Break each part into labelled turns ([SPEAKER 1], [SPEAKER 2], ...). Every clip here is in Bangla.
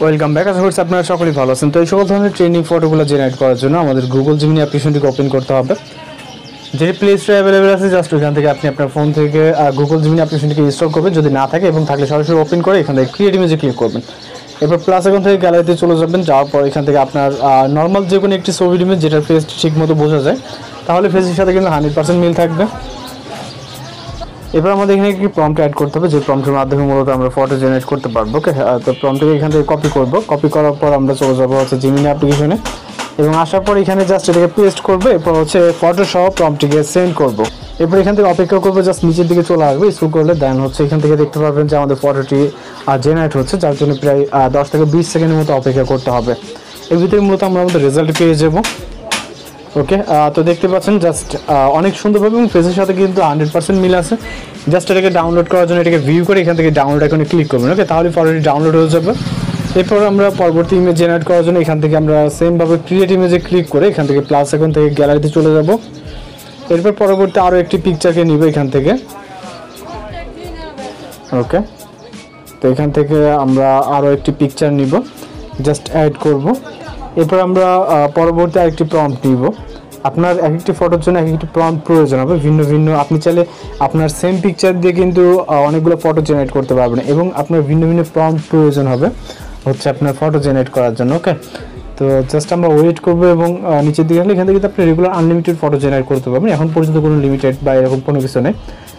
[SPEAKER 1] Welcome back. আশা করছি আপনারা সকলেই ভালো আছেন। তো এই সকল ধরনের ট্রেন্ডিং ফটোগুলো জেনারেট করার জন্য আমাদের গুগল জিমিনি অ্যাপ্লিকেশনটিকে ওপেন করতে হবে। যে প্লে স্টোরে অ্যাভেলেবেল আছে, জাস্ট ওইখান থেকে আপনি আপনার ফোন থেকে গুগল জিমিনি অ্যাপ্লিকেশনটিকে ইনস্টল করবেন। যদি না থাকে এবং থাকলে সরাসরি ওপেন করে এখান থেকে ক্রিয়েট ইমেজে ক্লিক করবেন। এরপর প্লাস এখন থেকে গ্যালারিতে চলে যাবেন। যাওয়ার পর এখান থেকে আপনার নর্মাল যে কোনো একটি ছবির ইমেজ যেটার ফেস ঠিক মতো বোঝা যায়, তাহলে ফেসের সাথে কিন্তু 100% মিল থাকবে। এবার আমাদের এখানে একটি প্রম্পট অ্যাড করতে হবে, যে প্রম্পটের মাধ্যমে মূলত আমরা ফটো জেনারেট করতে পারবো। ওকে, তো প্রম্পটকে এখান থেকে কপি করব। কপি করার পর আমরা চলে যাবো জিমিনি অ্যাপ্লিকেশনে এবং আসার পর এখানে জাস্ট এটাকে পেস্ট করবো। এরপর ফটো সহ প্রম্পটটিকে সেন্ড করব। এরপর এখান থেকে অপেক্ষা করবো, জাস্ট নিচের দিকে চলে আসবে। স্ক্রল করলে দেন এখান থেকে দেখতে পারবেন যে আমাদের ফটোটি জেনারেট হচ্ছে, যার জন্য প্রায় 10 থেকে 20 সেকেন্ডের মতো অপেক্ষা করতে হবে। এর ভিতরে মূলত আমরা আমাদের রেজাল্ট পেয়ে যাবো। ওকে, তো দেখতে পাচ্ছেন জাস্ট অনেক সুন্দরভাবে এবং ফেসের সাথে কিন্তু 100% মিল আছে। জাস্ট এটাকে ডাউনলোড করার জন্য এটাকে ভিউ করে এখান থেকে ডাউনলোড আইকনে ক্লিক করবেন। ওকে, তাহলে ফটোটি ডাউনলোড হয়ে যাবে। এরপর আমরা পরবর্তী ইমেজ জেনারেট করার জন্য এখান থেকে আমরা সেমভাবে ক্রিয়েট ইমেজে ক্লিক করে এখান থেকে প্লাস আইকন থেকে গ্যালারিতে চলে যাব। এরপর পরবর্তী আরও একটি পিকচারকে নিব এখান থেকে। ওকে, তো এখান থেকে আমরা আরও একটি পিকচার নিব, জাস্ট অ্যাড করব। এরপর আমরা পরবর্তী আরেকটি প্রম্পট নিব। আপনার এক একটি ফটোর জন্য এক একটি প্রম্পট প্রয়োজন হবে, ভিন্ন ভিন্ন। আপনি চাইলে আপনার সেম পিকচার দিয়ে কিন্তু অনেকগুলো ফটো জেনারেট করতে পারবেন এবং আপনার ভিন্ন ভিন্ন প্রম্পট প্রয়োজন হবে আপনার ফটো জেনারেট করার জন্য। ওকে, তো জাস্ট আমরা ওয়েট করবো এবং নিচের দিকে আসলে এখান থেকে আপনি রেগুলার আনলিমিটেড ফটো জেনারেট করতে পারবেন। এখন পর্যন্ত কোনো লিমিটেড বা এরকম কোনো কিছু নেই।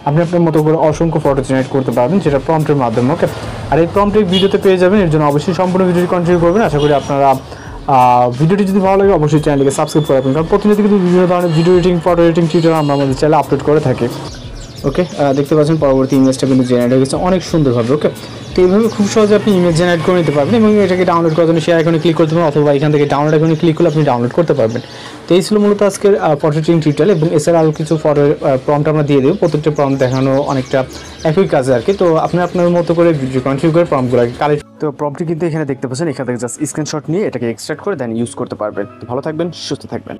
[SPEAKER 1] আপনি আপনার মতো করে অসংখ্য ফটো জেনারেট করতে পারবেন, যেটা প্রম্পটের মাধ্যমে। ওকে, আর এই প্রম্পটের ভিডিওতে পেয়ে যাবেন। এর জন্য অবশ্যই সম্পূর্ণ ভিডিওটি কন্টিনিউ করবেন। আশা করি আপনারা ভিডিওটি যদি ভালো লাগে অবশ্যই চ্যানেলকে সাবস্ক্রাইব করে রাখবেন, কারণ প্রতিনিয়ত কিন্তু বিভিন্ন ধরনের video editing, photo editing tutorial আমরা আমাদের চ্যানেলে আপলোড করে থাকি। ওকে, দেখতে পাচ্ছেন পরবর্তী ইমেজটা কিন্তু জেনারেট হয়ে গেছে অনেক সুন্দরভাবে। ওকে, তো এইভাবে খুব সহজে আপনি ইমেজ জেনারেট করে নিতে পারবেন এবং এটাকে ডাউনলোড করার জন্য শেয়ার আইকনে ক্লিক করতে পারবেন, অথবা এখান থেকে ডাউনলোড আইকনে ক্লিক করলে আপনি ডাউনলোড করতে পারবেন। তো এই ছিল মূলত আজকের ফটো এডিটিং টিউটোরিয়াল এবং এছাড়া আরও কিছু ফটোর প্রম্পট আমরা দিয়ে দেবো। প্রত্যেকটা প্রম্পট দেখানো অনেকটা একই কাজে আর কি। তো আপনি আপনার মতো করে ভিডিও কন্টিনিউ করে প্রম্পটগুলোকে কালেক্ট। তো প্রম্পটটি কিন্তু এখানে দেখতে পাচ্ছেন, এখান থেকে জাস্ট স্ক্রিনশট নিয়ে এটাকে এক্সট্রাক্ট করে দেন ইউজ করতে পারবেন। তো ভালো থাকবেন, সুস্থ থাকবেন।